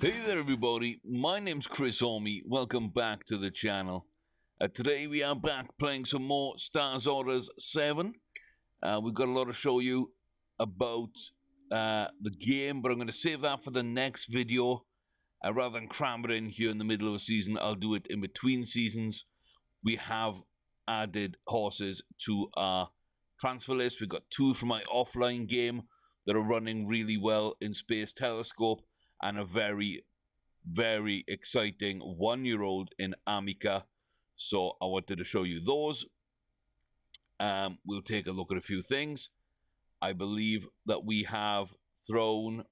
Hey there everybody, my name's Chris Orme, welcome back to the channel. Today we are back playing some more Stars Orders 7. We've got a lot to show you about the game, but I'm going to save that for the next video. Rather than cram it in here in the middle of a season, I'll do it in between seasons. We have added horses to our transfer list. We've got 2 from my offline game that are running really well in Space Telescope, and a very, very exciting 1-year-old in Amica. So I wanted to show you those. We'll take a look at a few things. I believe that we have thrown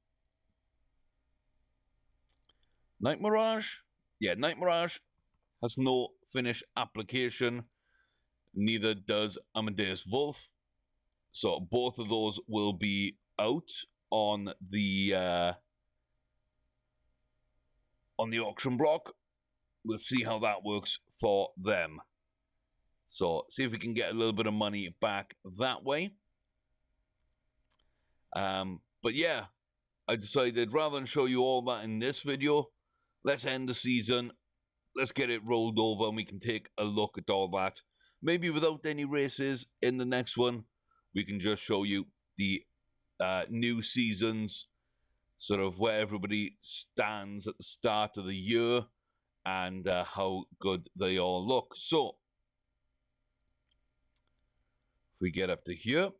Night Mirage. Yeah, Night Mirage has no finished application. Neither does Amadeus Wolf. So both of those will be out on the auction block. We'll see how that works for them. So see if we can get a little bit of money back that way. But yeah, I decided rather than show you all that in this video, let's end the season. Let's get it rolled over and we can take a look at all that. Maybe without any races in the next one, we can just show you the new seasons, sort of where everybody stands at the start of the year and how good they all look. So, if we get up to here,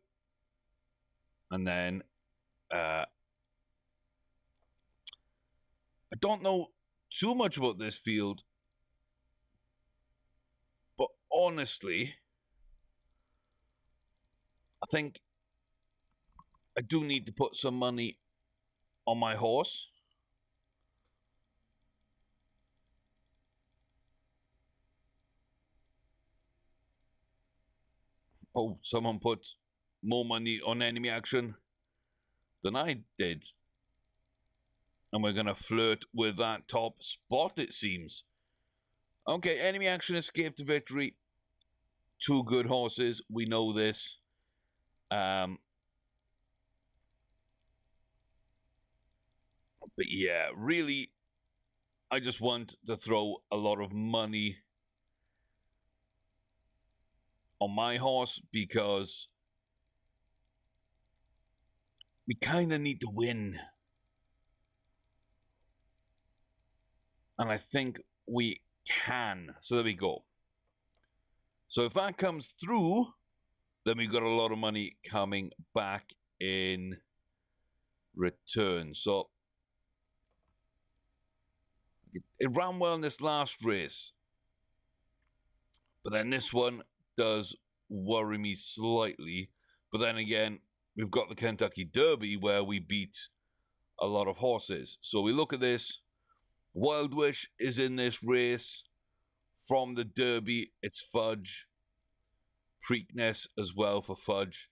and then I don't know too much about this field, but honestly, I think I do need to put some money on my horse. Oh, someone put more money on enemy action than I did. And we're going to flirt with that top spot, it seems. Okay, enemy action escaped to victory. 2 good horses. We know this. But yeah, really, I just want to throw a lot of money on my horse because we kind of need to win. And I think we can. So there we go. So if that comes through, then we've got a lot of money coming back in return. So it ran well in this last race, but then this one does worry me slightly. But then again, we've got the Kentucky Derby where we beat a lot of horses. So we look at this. Wild Wish is in this race. From the Derby, it's Fudge. Preakness as well for Fudge.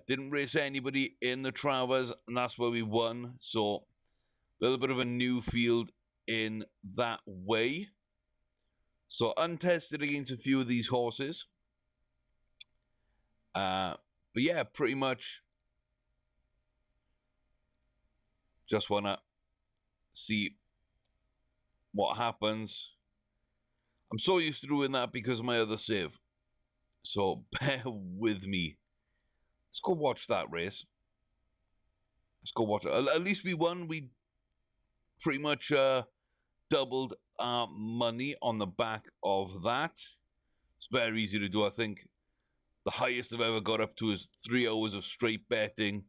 Didn't race anybody in the Travers, and that's where we won. So a little bit of a new field in that way. So untested against a few of these horses. But yeah, pretty much just want to see what happens. I'm so used to doing that because of my other save. So bear with me. Let's go watch that race. Let's go watch it. At least we won. We pretty much doubled our money on the back of that. It's very easy to do. I think the highest I've ever got up to is 3 hours of straight betting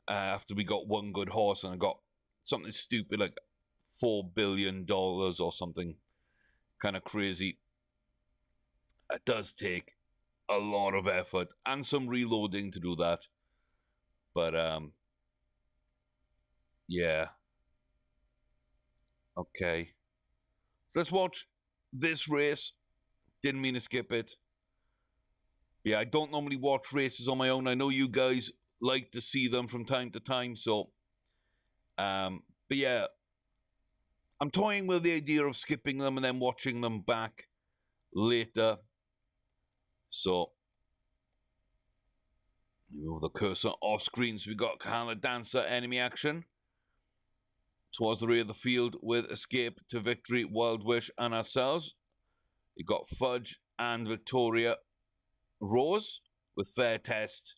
after we got 1 good horse, and I got something stupid like $4 billion or something kind of crazy. It does take a lot of effort and some reloading to do that. But yeah. Okay. Let's watch this race. Didn't mean to skip it. Yeah, I don't normally watch races on my own. I know you guys like to see them from time to time, so but yeah, I'm toying with the idea of skipping them and then watching them back later. So move the cursor off screen. So we got Kahana Dancer enemy action. towards the rear of the field with Escape to Victory, Wild Wish, and ourselves. You got Fudge and Victoria Rose with Fair Test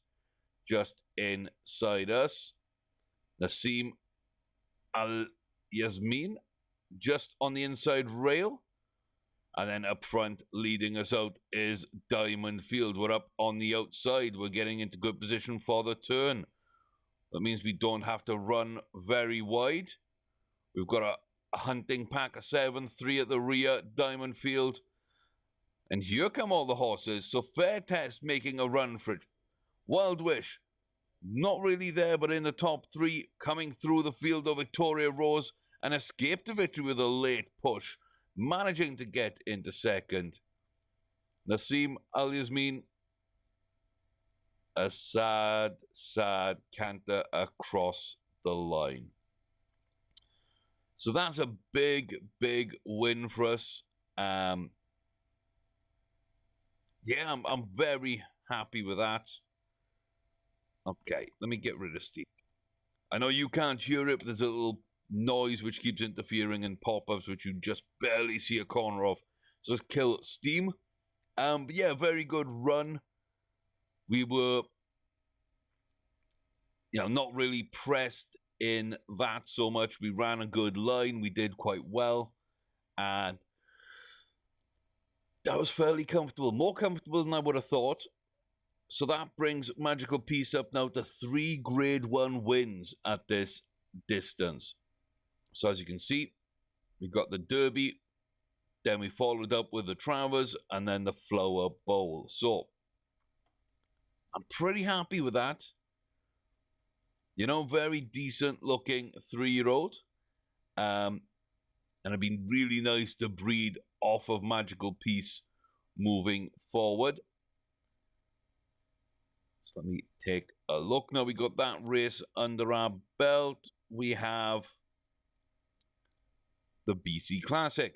just inside us. Naseem Al Yasmin just on the inside rail. And then up front, leading us out, is Diamond Field. We're up on the outside. We're getting into good position for the turn. That means we don't have to run very wide. We've got a hunting pack of 7, 3 at the rear, Diamond Field. And here come all the horses. So Fair Test making a run for it. Wild Wish, not really there, but in the top 3, coming through the field of Victoria Rose, and Escape to Victory with a late push, managing to get into second. Naseem Al Yasmin, a sad canter across the line. So that's a big win for us. Yeah, I'm very happy with that. Okay, let me get rid of Steve. I know you can't hear it, but there's a little noise which keeps interfering and pop-ups which you just barely see a corner of. So let's kill Steam. But yeah, very good run. We were, not really pressed in that so much. We ran a good line. We did quite well. And that was fairly comfortable. More comfortable than I would have thought. So that brings Magical Peace up now to 3 Grade 1 wins at this distance. So as you can see, we got the Derby, then we followed up with the Travers, and then the Flower Bowl. So I'm pretty happy with that. Very decent looking 3-year-old. And it'd been really nice to breed off of Magical Peace moving forward. So let me take a look. Now we got that race under our belt. We have the BC Classic.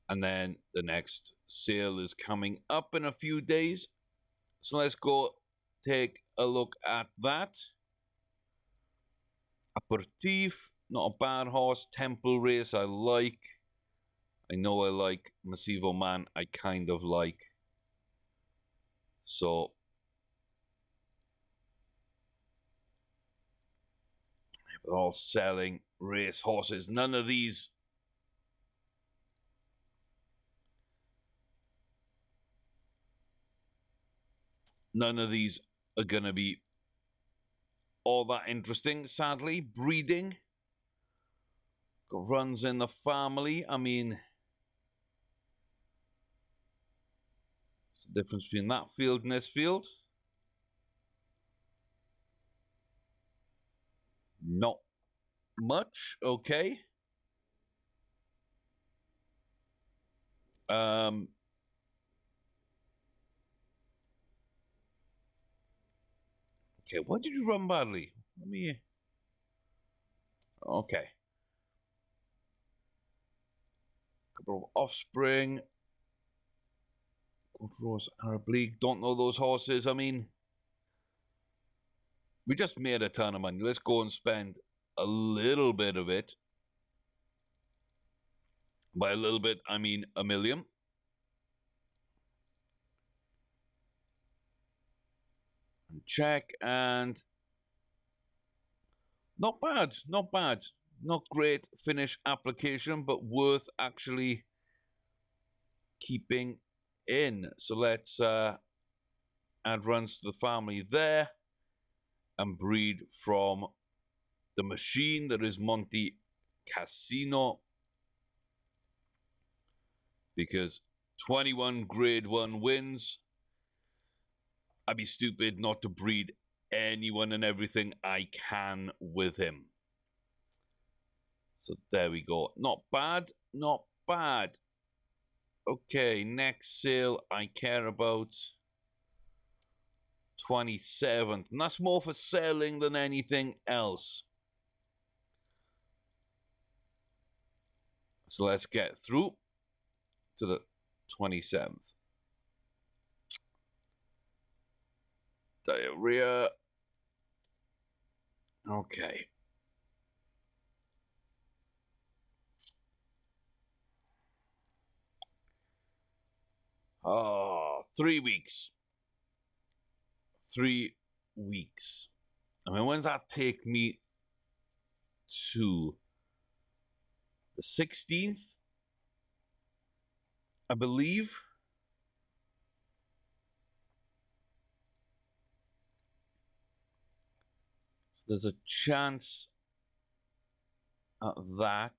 And then the next sale is coming up in a few days. So let's go take a look at that. Aperitif, not a bad horse. Temple Race, I like. I know I like. Massivo Man, I kind of like. So we're all selling race horses. None of these are gonna be all that interesting, sadly. Breeding got runs in the family. I mean, what's the difference between that field and this field? Not much. Okay. Okay, what did you run badly? Let me... Okay. Couple of Offspring. Gold Rose, Arab League. Don't know those horses. I mean, we just made a ton of money. Let's go and spend a little bit of it. By a little bit, I mean $1 million. Check, and not bad, not bad. Not great finish application, but worth actually keeping in. So let's add runs to the family there and breed from the machine that is Monte Cassino, because 21 Grade 1 wins. I'd be stupid not to breed anyone and everything I can with him. So there we go. Not bad, not bad. Okay, next sale I care about. 27th. And that's more for selling than anything else. So let's get through to the 27th. Diarrhea. Okay. 3 weeks. 3 weeks. I mean, when does that take me to? The 16th, I believe. So there's a chance at that.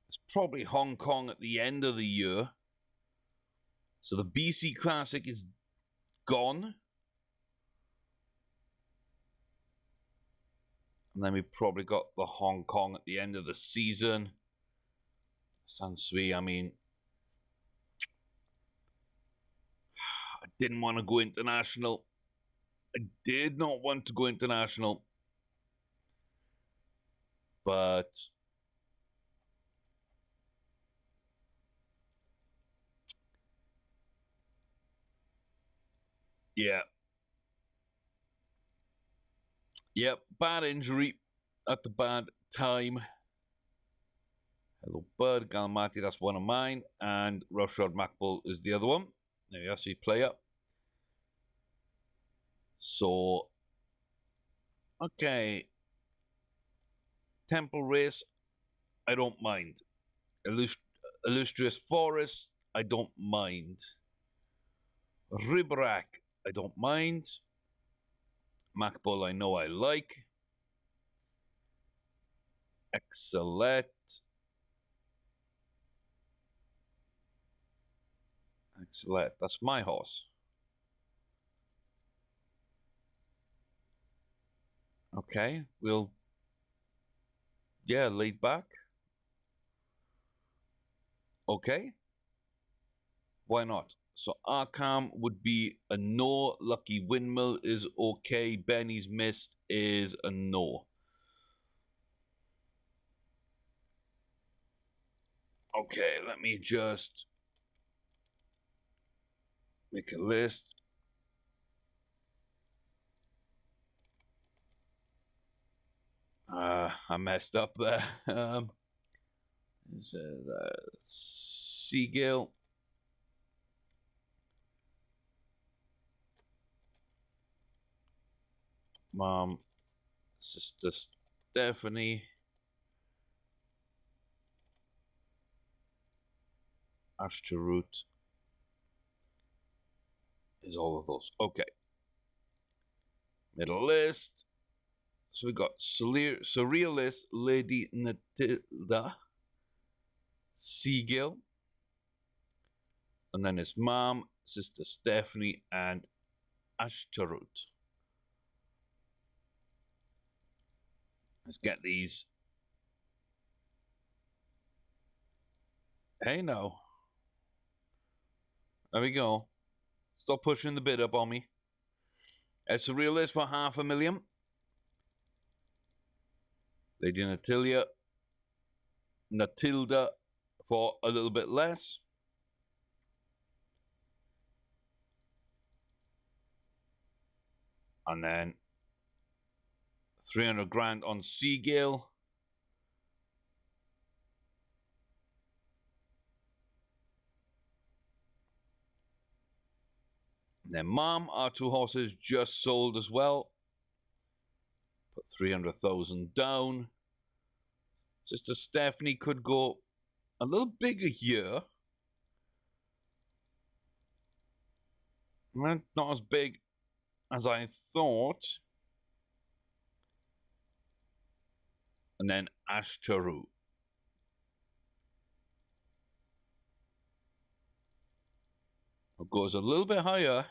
It's probably Hong Kong at the end of the year. So the BC Classic is gone. And then we probably got the Hong Kong at the end of the season. San Sui, I mean, I didn't want to go international. I did not want to go international. But yeah. Yep, bad injury at the bad time. Hello, Bird, Galmati, that's one of mine. And Roughshod Macbull is the other one. There you see player. So, okay. Temple Race, I don't mind. Illustrious Forest, I don't mind. Ribrac, I don't mind. Macbull, I know I like. Excellent. Excellent, that's my horse. Okay, we'll... Yeah, laid back. Okay. Why not? So Arkham would be a no. Lucky Windmill is okay. Benny's Mist is a no. Okay, let me just make a list. I messed up there. Seagill. Mom, Sister Stephanie. Ashtaroot is all of those. Okay. Middle list. So we got Surrealist, Lady Natilda, Seagill, and then his mom, Sister Stephanie, and Ashtaroot. Let's get these. Hey, no. There we go. Stop pushing the bid up on me. It's a real list for $500,000. Lady Natilda for a little bit less. And then 300 grand on Seagill. And then Mom, our two horses just sold as well. Put 300,000 down. Sister Stephanie could go a little bigger here. Not as big as I thought. And then Ashtaroot. It goes a little bit higher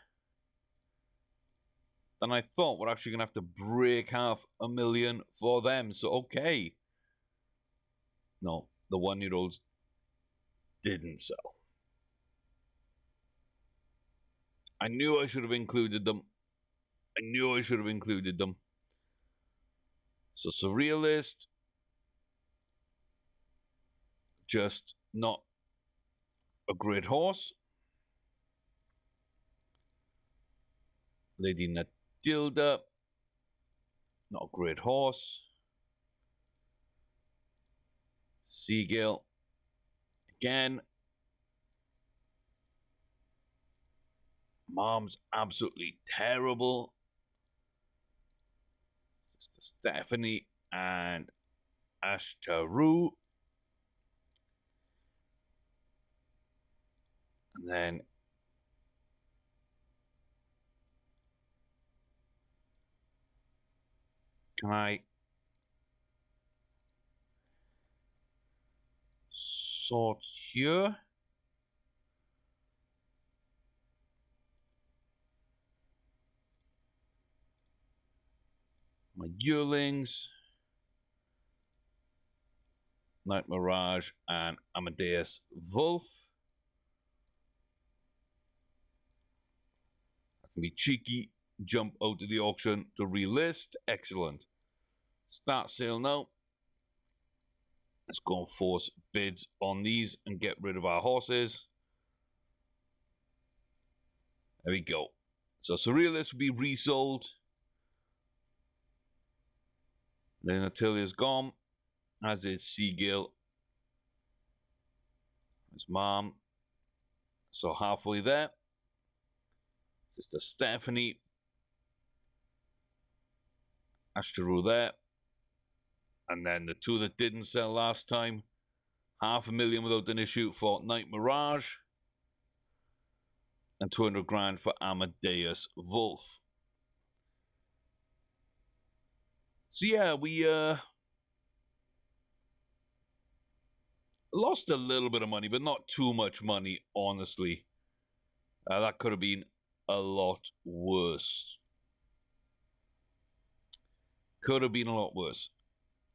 than I thought. We're actually going to have to break $500,000 for them. So, okay. No, the 1-year-olds didn't sell. I knew I should have included them. So, Surrealist. Just not a great horse. Lady Natilda. Not a great horse. Seagill. Again. Mom's absolutely terrible. Stephanie and Ashtaru. And then can I sort here? My yearlings, Night Mirage, and Amadeus Wolf. I can be cheeky, jump out of the auction to relist. Excellent. Start sale now. Let's go and force bids on these and get rid of our horses. There we go. So Surrealist will be resold. Then Attilia's gone, as is Seagill. His mom. So halfway there. Sister Stephanie. Ashtaru there. And then the two that didn't sell last time. 500,000 without an issue for Night Mirage. And 200 grand for Amadeus Wolf. So yeah, we lost a little bit of money, but not too much money, honestly. That could have been a lot worse. Could have been a lot worse.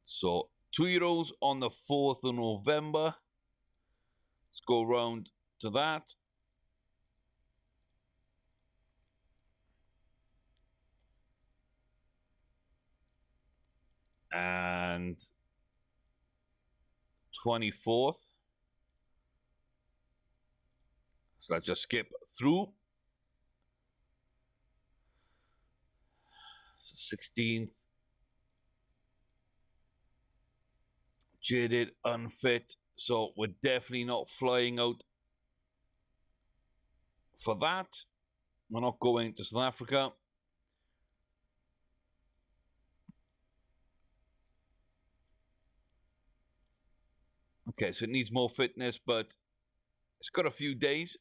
So, 2-year-olds on the 4th of November. Let's go round to that. And 24th. So let's just skip through. So 16th. Jaded, unfit. So we're definitely not flying out for that. We're not going to South Africa. Okay, so it needs more fitness, but it's got a few days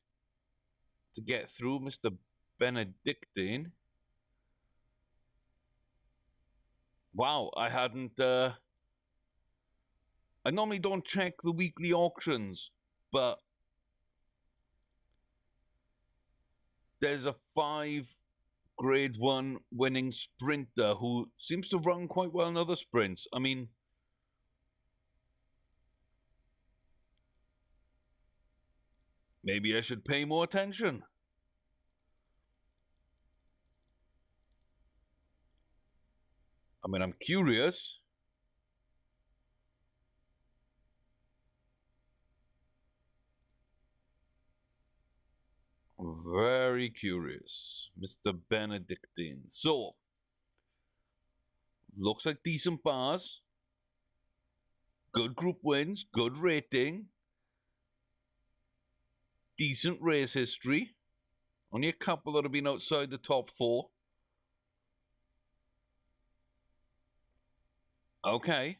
to get through. Mr. Benedictine. Wow, I hadn't... I normally don't check the weekly auctions, but there's a 5 grade 1 winning sprinter who seems to run quite well in other sprints. I mean, maybe I should pay more attention. I mean, I'm curious. Very curious, Mr. Benedictine. So, looks like decent bars. Good group wins, good rating. Decent race history. Only a couple that have been outside the top 4. Okay.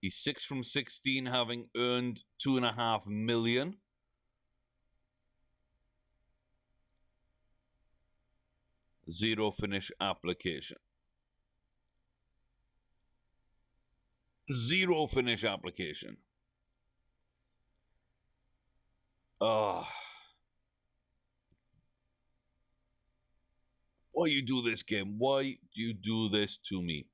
He's 6 from 16, having earned 2.5 million. Zero finish application. Zero finish application. Why you do this, game? Why do you do this to me?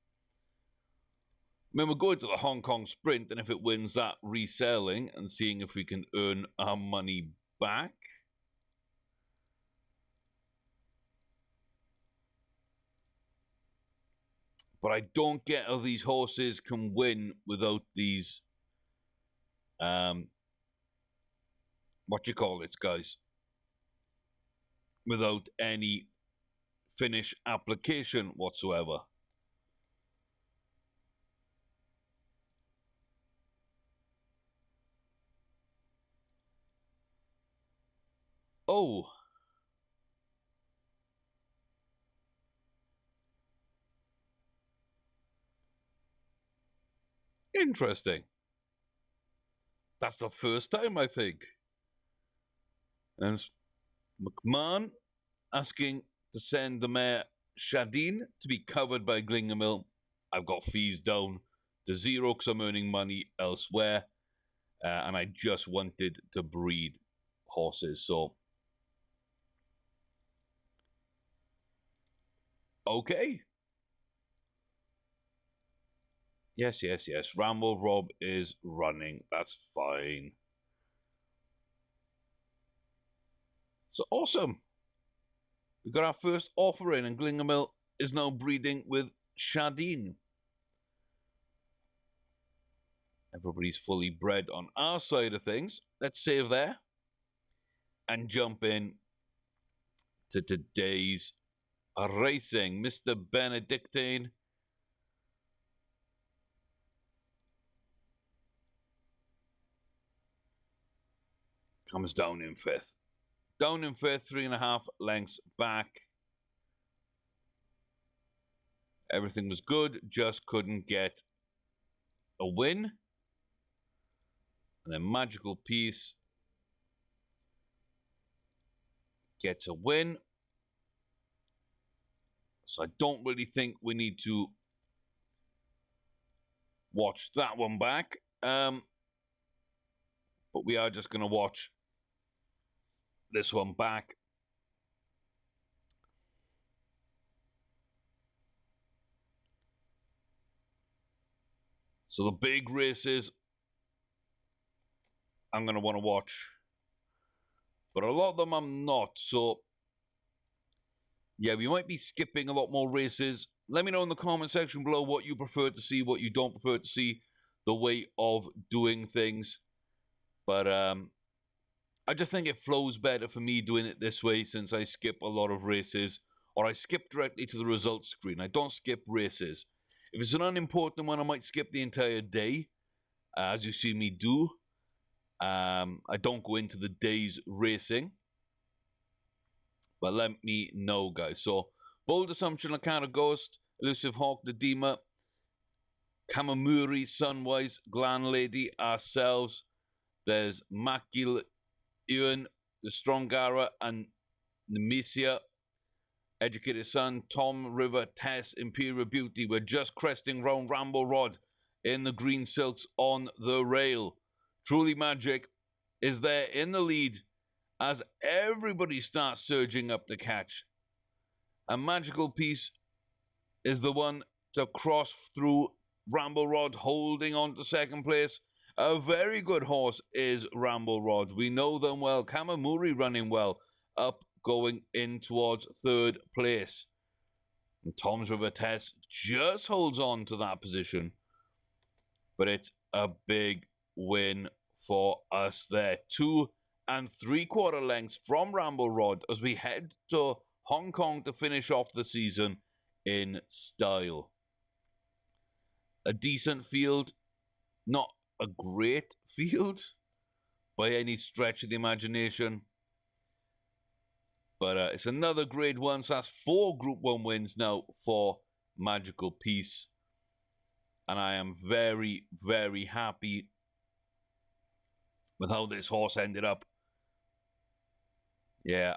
I mean, we're going to the Hong Kong Sprint, and if it wins that, reselling and seeing if we can earn our money back. But I don't get how these horses can win without these, what you call it, guys? Without any finish application whatsoever. Oh. Interesting. That's the first time, I think. And McMahon asking to send the mare Shadeen to be covered by Glingermill. I've got fees down to 0 because I'm earning money elsewhere. And I just wanted to breed horses. So, okay. Yes. Ramble Rob is running. That's fine. So, awesome. We got our first offer in, and Glingermill is now breeding with Shadeen. Everybody's fully bred on our side of things. Let's save there and jump in to today's racing. Mr. Benedictine. Comes down in 5th. Down in 5th, 3.5 lengths back. Everything was good, just couldn't get a win. And then Magical Piece gets a win. So I don't really think we need to watch that one back. But we are just going to watch this one back. So the big races I'm going to want to watch. But a lot of them I'm not. So, yeah, we might be skipping a lot more races. Let me know in the comment section below what you prefer to see, what you don't prefer to see, the way of doing things. But I just think it flows better for me doing it this way since I skip a lot of races. Or I skip directly to the results screen. I don't skip races. If it's an unimportant one, I might skip the entire day, as you see me do. I don't go into the day's racing. But let me know, guys. So, Bold Assumption, Lakana Ghost, Elusive Hawk, Nadima, Kamamuri, Sunwise, Glan Lady, ourselves. There's Makil, Ewan, the Strongara, and Nemesia. Educated Son, Tom River, Tess, Imperial Beauty. We're just cresting round Ramble Rod in the green silks on the rail. Truly Magic is there in the lead as everybody starts surging up the catch. A Magical Piece is the one to cross through Ramble Rod, holding on to 2nd place. A very good horse is Ramble Rod. We know them well. Kamamuri running well, up going in towards 3rd place. And Tom's River Test just holds on to that position. But it's a big win for us there. 2 3/4 lengths from Ramble Rod as we head to Hong Kong to finish off the season in style. A decent field, not a great field by any stretch of the imagination. But it's another grade 1, so that's 4 Group 1 wins now for Magical Piece. And I am very, very happy with how this horse ended up. Yeah,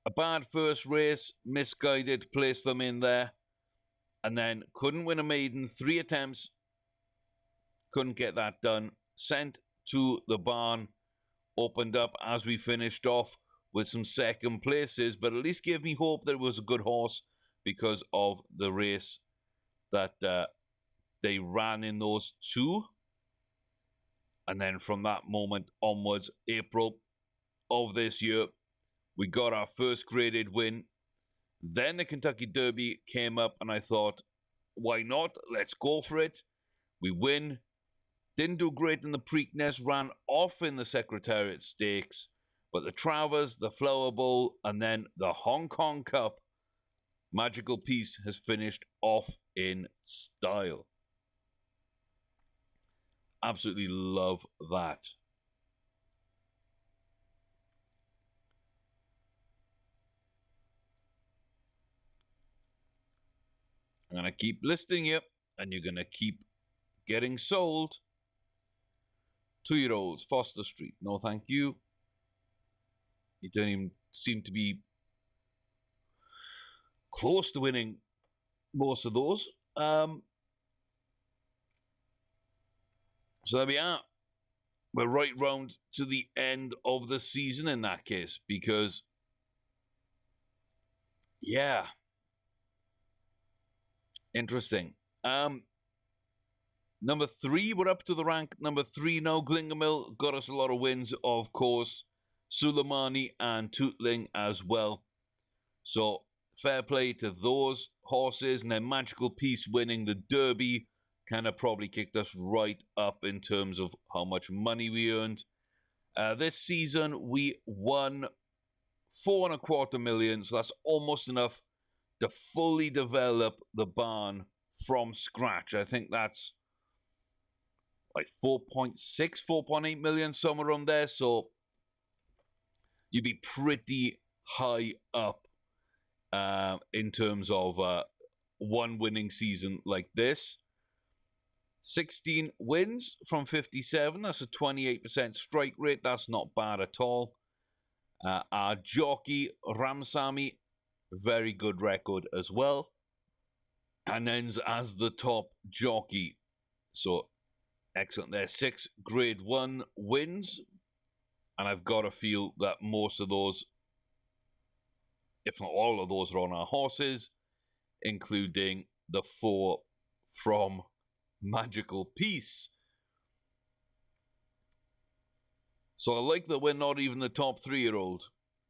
a bad first race, misguided, placed them in there. And then couldn't win a maiden, 3 attempts. Couldn't get that done. Sent to the barn. Opened up as we finished off with some 2nd places, but at least gave me hope that it was a good horse because of the race that they ran in those 2. And then from that moment onwards, April of this year, we got our first graded win. Then the Kentucky Derby came up, and I thought, why not? Let's go for it. We win. Didn't do great in the Preakness, ran off in the Secretariat Stakes. But the Travers, the Flower Bowl, and then the Hong Kong Cup, Magical Piece has finished off in style. Absolutely love that. I'm going to keep listing you, and you're going to keep getting sold. 2-year-olds, Foster Street. No, thank you. You don't even seem to be close to winning most of those. So there we are. We're right round to the end of the season in that case, because, yeah, interesting. Number 3, we're up to the rank number 3 now. Glingamil got us a lot of wins, of course. Suleimani and Tootling as well. So fair play to those horses. And then Magical Peace winning the Derby kind of probably kicked us right up in terms of how much money we earned. This season we won 4.25 million, so that's almost enough to fully develop the barn from scratch. I think that's like 4.6, 4.8 million, somewhere around there. So you'd be pretty high up in terms of one winning season like this. 16 wins from 57. That's a 28% strike rate. That's not bad at all. Our jockey, Ramsamy, very good record as well. And ends as the top jockey. So excellent there. 6 Grade 1 wins. And I've got to feel that most of those, if not all of those, are on our horses, including the 4 from Magical Peace. So I like that we're not even the top 3-year-old.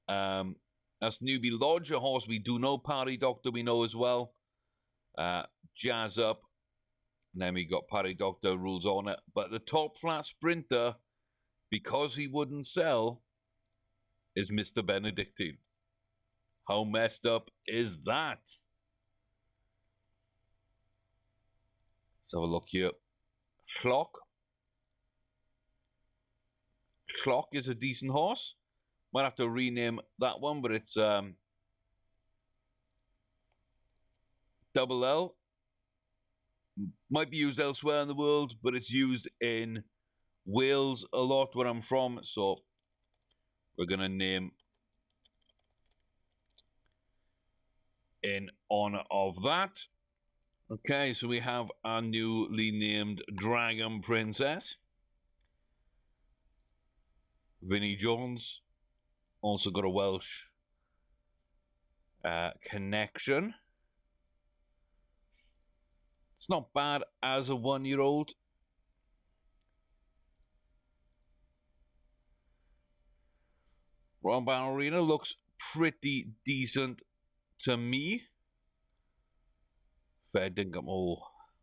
That's Newbie Lodge, a horse we do know. Parry Doctor we know as well. Jazz Up. And then we got Parry Doctor, Rules on it. But the top flat sprinter, because he wouldn't sell, is Mr. Benedictine. How messed up is that? Let's have a look here. Clock. Clock is a decent horse. Might have to rename that one, but it's double L. Might be used elsewhere in the world, but it's used in Wales a lot where I'm from, so we're going to name in honor of that. Okay, so we have our newly named Dragon Princess. Vinnie Jones. Also got a Welsh connection. It's not bad as a 1-year-old. Royal Ballerina looks pretty decent to me. Fair dinkum.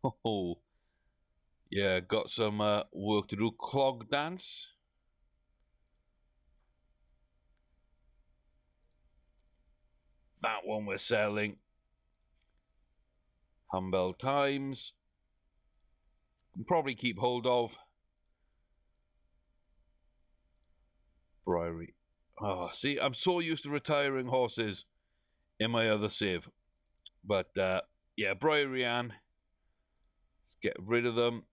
Oh. Yeah, got some work to do. Clog Dance. That one we're selling. Humble Times. Can probably keep hold of. Briery. Oh, see, I'm so used to retiring horses in my other save. But, yeah, Briery Ann. Let's get rid of them.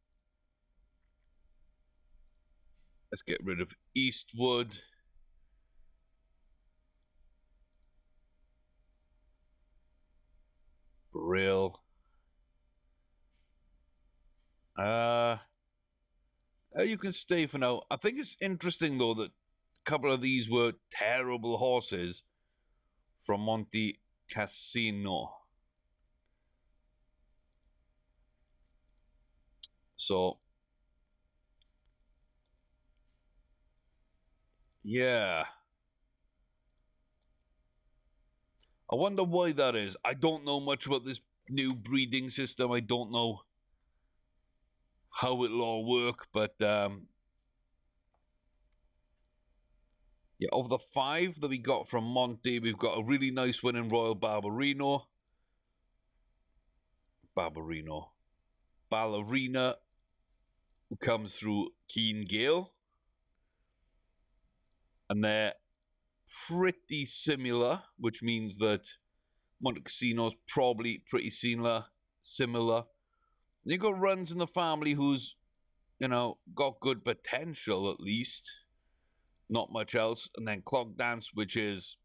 Let's get rid of Eastwood. Brill. You can stay for now. I think it's interesting, though, that a couple of these were terrible horses from Monte Cassino. So, yeah. I wonder why that is. I don't know much about this new breeding system. I don't know how it'll all work, but yeah, of the 5 that we got from Monte, we've got a really nice one in Royal Ballerina, who comes through Keen Gale, and they're pretty similar, which means that Monte Cassino's probably pretty similar. You got Runs in the family who's, you know, got good potential at least. Not much else. And then Clock Dance, which is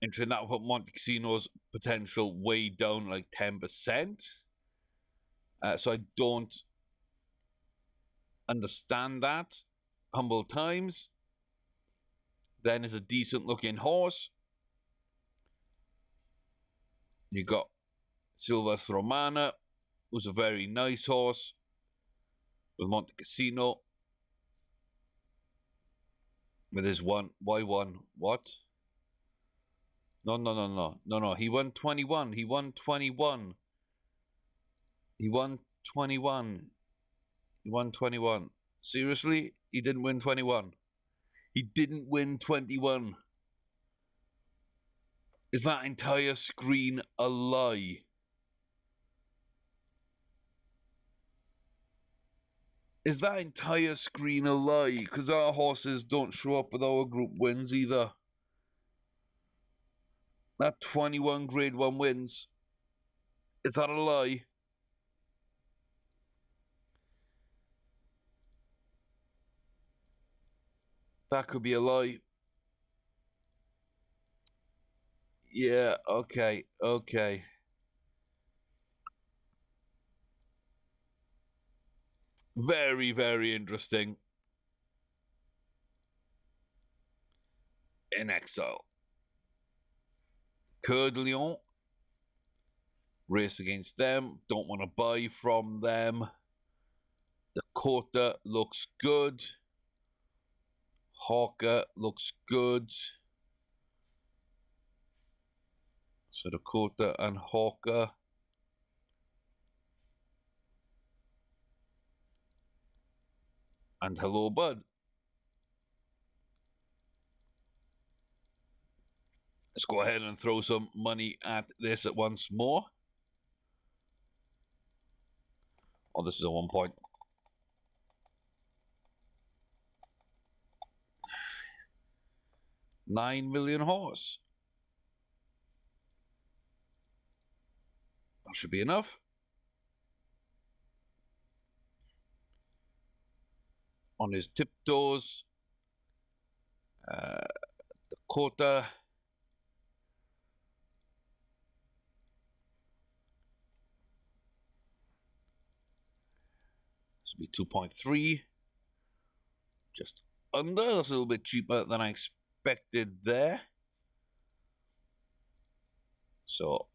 interesting. That will put Monte Casino's potential way down, like 10%. So I don't understand that. Humble Times then is a decent looking horse. You got Silvers Romana, who's a very nice horse with Monte Cassino. With his one, why one? What? No. He won 21. He won 21. He won 21. He won 21. Seriously? He didn't win 21. He didn't win 21. Is that entire screen a lie? Is that entire screen a lie? Because our horses don't show up with our group wins either. That 21 grade 1 wins. Is that a lie? That could be a lie. Yeah, okay. Very, very interesting. In Exile. Coeur de Lion. Race against them. Don't want to buy from them. Dakota looks good. Hawker looks good. So Dakota and Hawker. And Hello Bud. Let's go ahead and throw some money at this at once more. Oh, this is a 1 point. $9 million horse. That should be enough. On his tiptoes. Dakota. This will be 2.3. Just under. That's a little bit cheaper than I expected there. So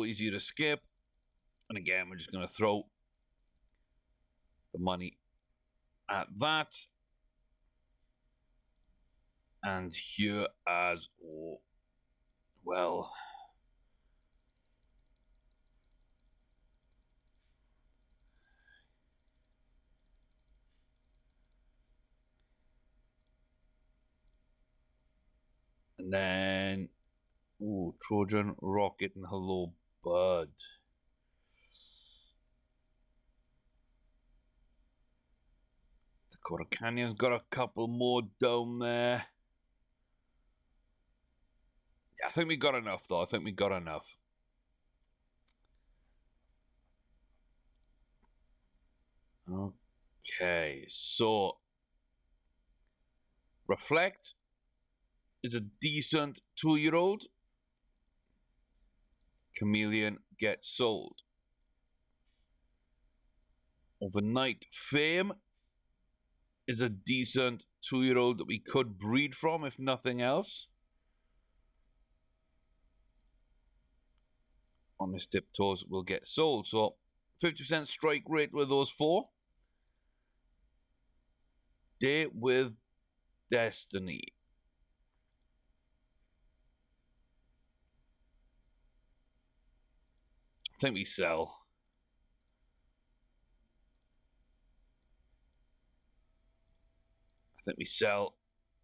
easy to skip. And again, we're just going to throw the money at that. And here as well. And then, Trojan, Rocket, and Hello Bud. Dakota Canyon's got a couple more down there. Yeah, I think we got enough, though. I think we got enough. Okay, so Reflect is a decent 2-year-old. Chameleon gets sold. Overnight Fame is a decent 2-year-old that we could breed from, if nothing else. On his tiptoes will get sold. So 50% strike rate with those 4. Date with Destiny. I think we sell. I think we sell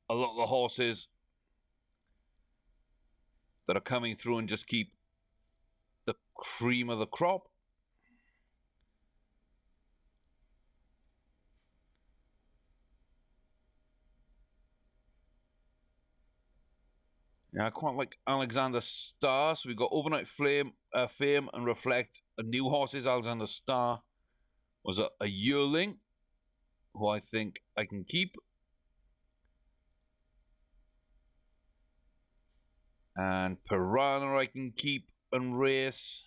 a lot of the horses that are coming through and just keep the cream of the crop. Yeah, I quite like Alexander Star. So we've got Overnight Flame, Fame and Reflect. New horses. Alexander Star was a yearling, who I think I can keep. And Piranha I can keep and race.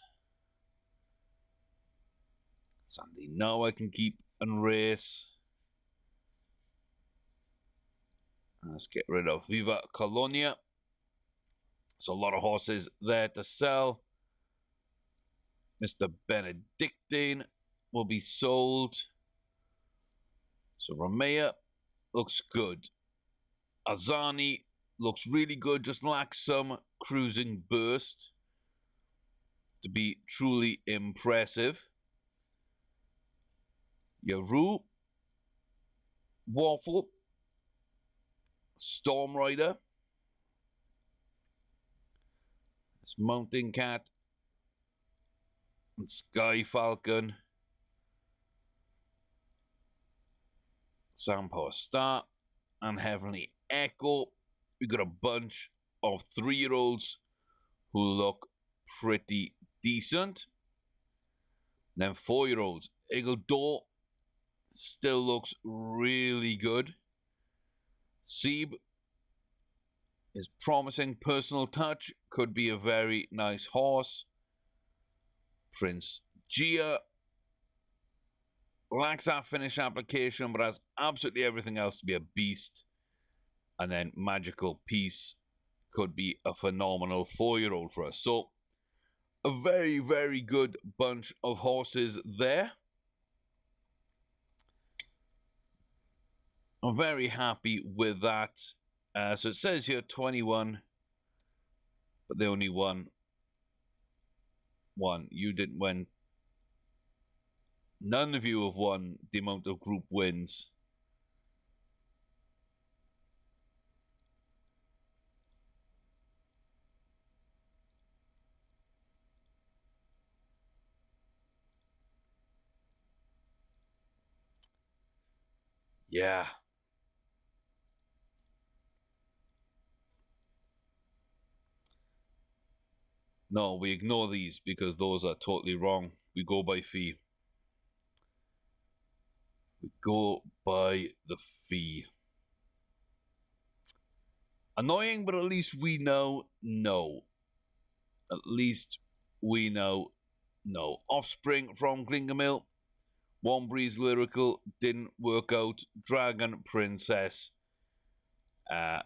Sandy No I can keep and race. Let's get rid of Viva Colonia. So a lot of horses there to sell. Mr. Benedictine will be sold. So Romea looks good. Azani looks really good, just lacks some cruising burst to be truly impressive. Yaru, Waffle, Storm Rider, this Mountain Cat, and Sky Falcon, Sampower Star, and Heavenly Echo. We got a bunch of 3-year-olds who look pretty decent. Then 4-year-olds. Eagle Door still looks really good. Seeb is promising. Personal Touch could be a very nice horse. Prince Gia lacks that finish application, but has absolutely everything else to be a beast. And then Magical Peace could be a phenomenal 4-year-old for us. So a very, very good bunch of horses there. I'm very happy with that. So it says here 21, but they only won one. You didn't win. None of you have won the amount of group wins. Yeah. No, we ignore these because those are totally wrong. We go by fee. We go by the fee. Annoying, but at least we know no. At least we know no. Offspring from Glingermill. One Breeze Lyrical didn't work out. Dragon Princess.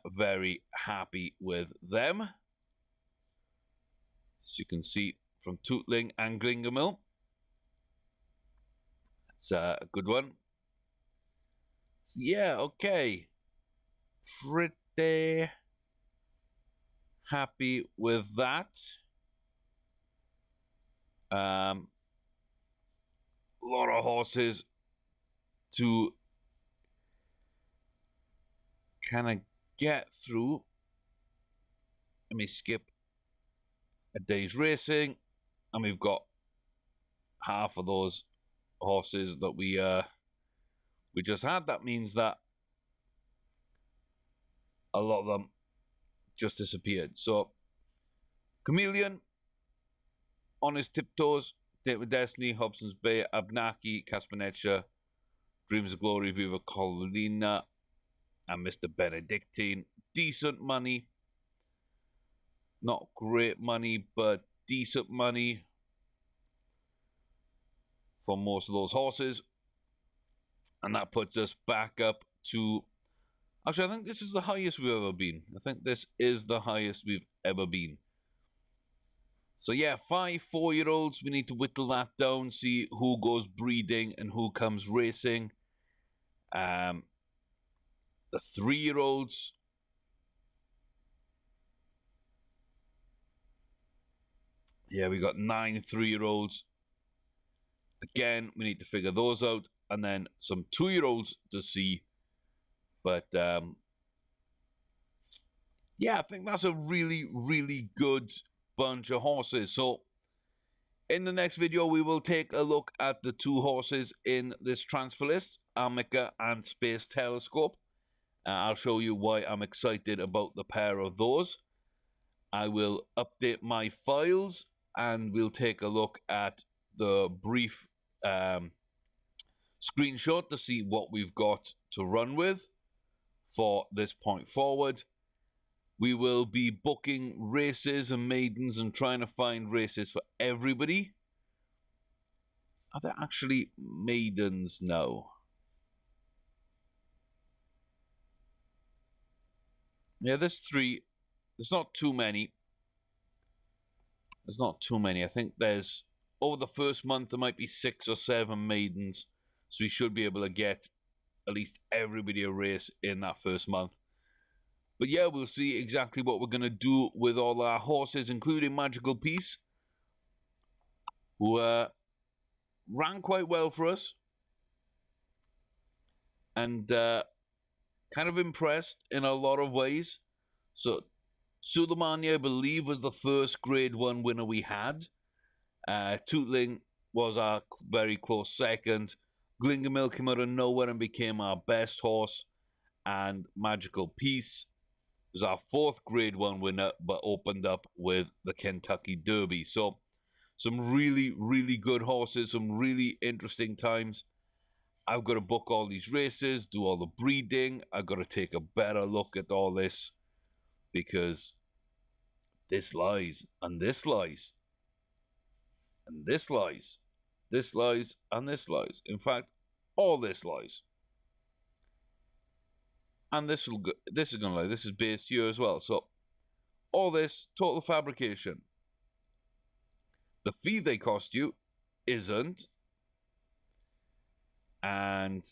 Very happy with them. As you can see from Tootling and Glingermill. It's a good one. So yeah, okay. Pretty happy with that. A lot of horses to kind of get through. Let me skip a day's racing, and we've got half of those horses that we just had. That means that a lot of them just disappeared. So Chameleon on his tiptoes, Date with Destiny, Hobson's Bay, Abnaki, Caspaneccia, Dreams of Glory, Viva Colina, and Mr. Benedictine. Decent money. Not great money, but decent money for most of those horses. And that puts us back up to... Actually, I think this is the highest we've ever been. I think this is the highest we've ever been. So yeah, 5 4-year-olds. We need to whittle that down, see who goes breeding and who comes racing. The 3-year-olds. Yeah, we got 9 3-year-olds. Again, we need to figure those out. And then some 2-year-olds to see. But yeah, I think that's a really, really good bunch of horses. So in the next video, we will take a look at the 2 horses in this transfer list, Amica and Space Telescope. I'll show you why I'm excited about the pair of those. I will update my files and we'll take a look at the brief screenshot to see what we've got to run with for this point forward. We will be booking races and maidens and trying to find races for everybody. Are there actually maidens now? Yeah, there's 3. There's not too many. There's not too many. I think there's, over the first month, there might be 6 or 7 maidens. So we should be able to get at least everybody a race in that first month. But yeah, we'll see exactly what we're going to do with all our horses, including Magical Peace, who ran quite well for us. And kind of impressed in a lot of ways. So Suleimani, I believe, was the first Grade 1 winner we had. Tootling was our very close second. Glingamil came out of nowhere and became our best horse. And Magical Peace was our 4th Grade 1 winner, but opened up with the Kentucky Derby. So some really, really good horses, some really interesting times. I've got to book all these races, do all the breeding. I've got to take a better look at all this because this lies, and this lies, and this lies, this lies, and this lies. In fact, all this lies. And this is going to lie. This is based here as well. So all this, total fabrication. The fee they cost you isn't. And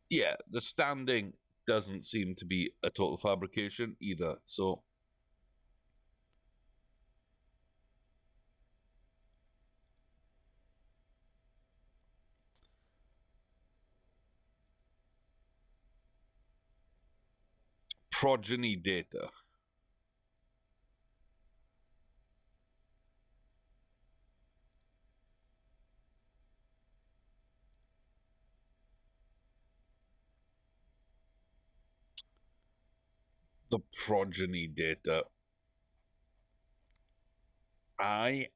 yeah, the standing doesn't seem to be a total fabrication either. So progeny data. The progeny data. I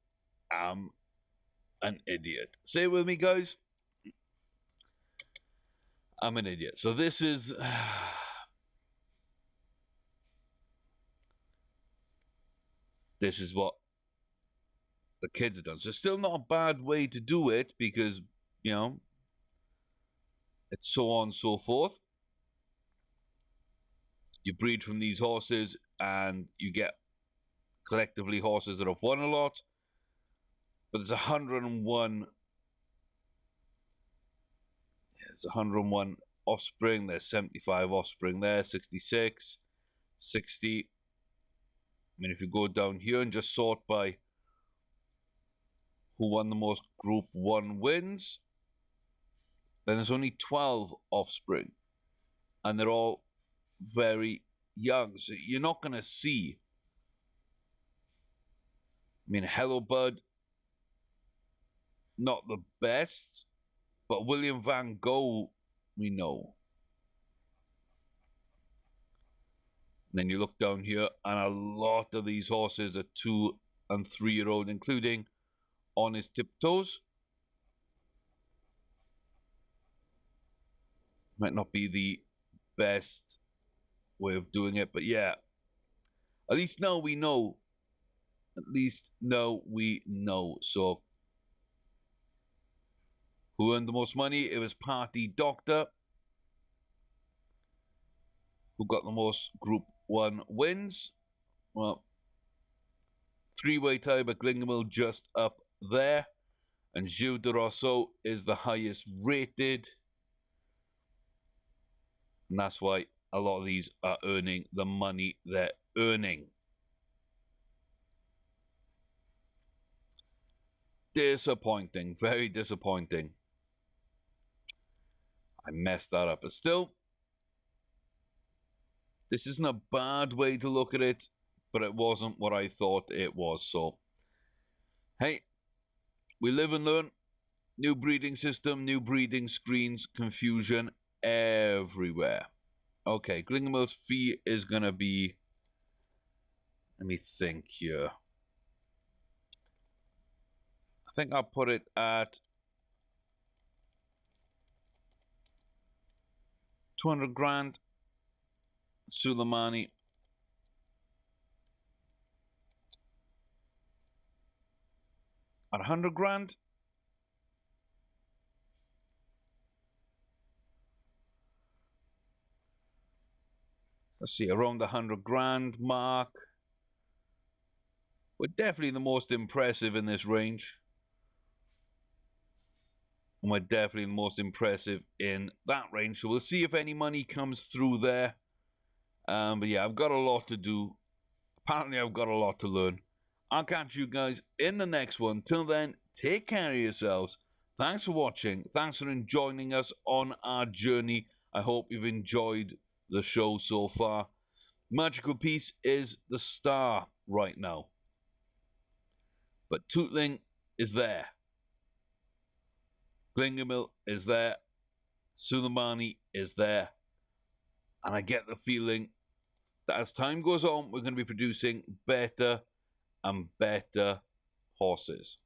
am an idiot. Say it with me, guys. I'm an idiot. So this is this is what the kids have done. So still not a bad way to do it because, you know, it's so on and so forth. You breed from these horses and you get collectively horses that have won a lot. But there's 101. There's 101 offspring. There's 75 offspring there. 66, 60. I mean, if you go down here and just sort by who won the most Group 1 wins, then there's only 12 offspring. And they're all very young. So you're not going to see. I mean, Hello Bud, not the best. But William Van Gogh, we know. And then you look down here, and a lot of these horses are 2- and 3-year-old, including On His Tiptoes. Might not be the best way of doing it, but yeah. At least now we know. At least now we know. So, who earned the most money? It was Party Doctor, who got the most Group 1 wins. Well, 3-way tie, but Glingamil just up there. And Gilles de Rousseau is the highest rated. And that's why a lot of these are earning the money they're earning. Disappointing. Very disappointing. I messed that up. But still, this isn't a bad way to look at it, but it wasn't what I thought it was. So, hey, we live and learn. New breeding system, new breeding screens, confusion everywhere. Okay, Glingamill's fee is going to be... Let me think here. I think I'll put it at 200 grand. Suleimani. At 100 grand. Let's see, around the 100 grand mark. We're definitely the most impressive in this range. And we're definitely the most impressive in that range. So we'll see if any money comes through there. But yeah, I've got a lot to do. Apparently, I've got a lot to learn. I'll catch you guys in the next one. Till then, take care of yourselves. Thanks for watching. Thanks for joining us on our journey. I hope you've enjoyed the show so far. Magical Piece is the star right now. But Tootling is there. Glingamill is there. Suleimani is there. And I get the feeling that as time goes on, we're going to be producing better and better horses.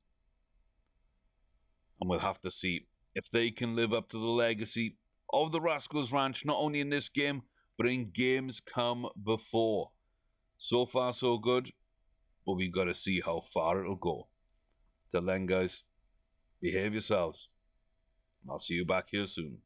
And we'll have to see if they can live up to the legacy of the Rascals Ranch, not only in this game, but in games come before. So far, so good, but we've got to see how far it'll go. Till then, guys, behave yourselves. I'll see you back here soon.